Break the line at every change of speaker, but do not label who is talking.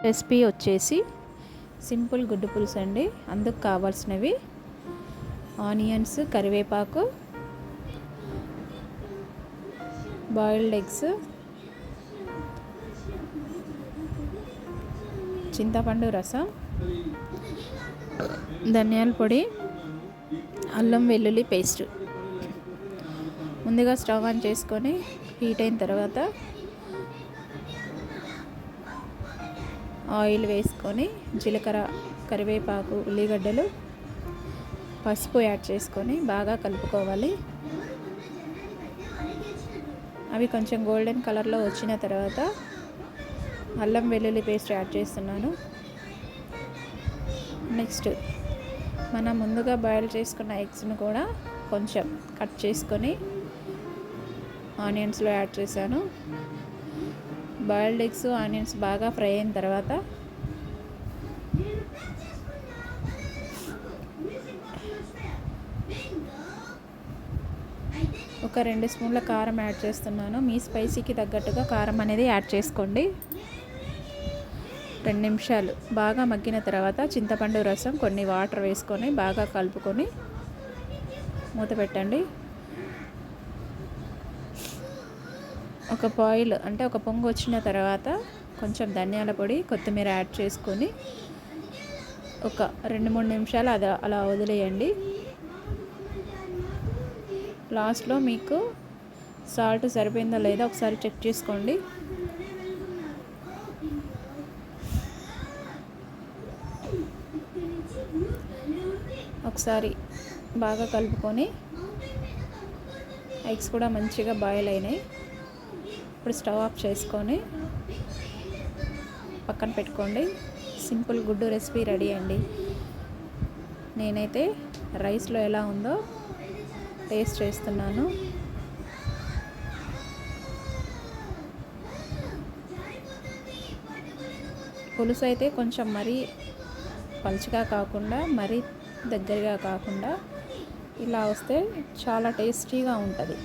Recipe వచ్చేసి simple గుడ్డు పులుసు అండి. అందుకు కావాల్సినవి ఆనియన్స్, కరివేపాకు, బాయిల్డ్ ఎగ్స్, చింతపండు రసం, ధనియాల పొడి, అల్లం వెల్లుల్లి పేస్ట్. ముందుగా స్టవ్ ఆన్ చేసుకొని హీట్ అయిన తర్వాత ఆయిల్ వేసుకొని జీలకర్ర, కరివేపాకు, ఉల్లిగడ్డలు, పసుపు యాడ్ చేసుకొని బాగా కలుపుకోవాలి. అవి కొంచెం గోల్డెన్ కలర్లో వచ్చిన తర్వాత అల్లం వెల్లుల్లి పేస్ట్ యాడ్ చేస్తున్నాను. నెక్స్ట్ మనం ముందుగా బాయిల్ చేసుకున్న ఎగ్స్ను కూడా కొంచెం కట్ చేసుకొని ఆనియన్స్లో యాడ్ చేశాను. బాయిల్డ్ ఎగ్స్, ఆనియన్స్ బాగా ఫ్రై అయిన తర్వాత ఒక 2 స్పూన్ల కారం యాడ్ చేస్తున్నాను. మీ స్పైసీకి తగ్గట్టుగా కారం అనేది యాడ్ చేసుకోండి. 2 నిమిషాలు బాగా మగ్గిన తర్వాత చింతపండు రసం, కొన్ని వాటర్ వేసుకొని బాగా కలుపుకొని మూత పెట్టండి. ఒక బాయిల్ అంటే ఒక పొంగు వచ్చిన తర్వాత కొంచెం ధనియాల పొడి, కొత్తిమీర యాడ్ చేసుకొని ఒక 2-3 నిమిషాలు అలా వదిలేయండి. లాస్ట్లో మీకు సాల్ట్ సరిపోయిందో లేదో ఒకసారి చెక్ చేసుకోండి. ఒకసారి బాగా కలుపుకొని ఎగ్స్ కూడా మంచిగా బాయిల్ అయినాయి. ఇప్పుడు స్టవ్ ఆఫ్ చేసుకొని పక్కన పెట్టుకోండి. సింపుల్ గుడ్డు రెసిపీ రెడీ అండి. నేనైతే రైస్లో ఎలా ఉందో టేస్ట్ చేస్తున్నాను. పులుసు అయితే కొంచెం మరీ పలుచగా కాకుండా, మరీ దగ్గరగా కాకుండా ఇలా వస్తే చాలా టేస్టీగా ఉంటుంది.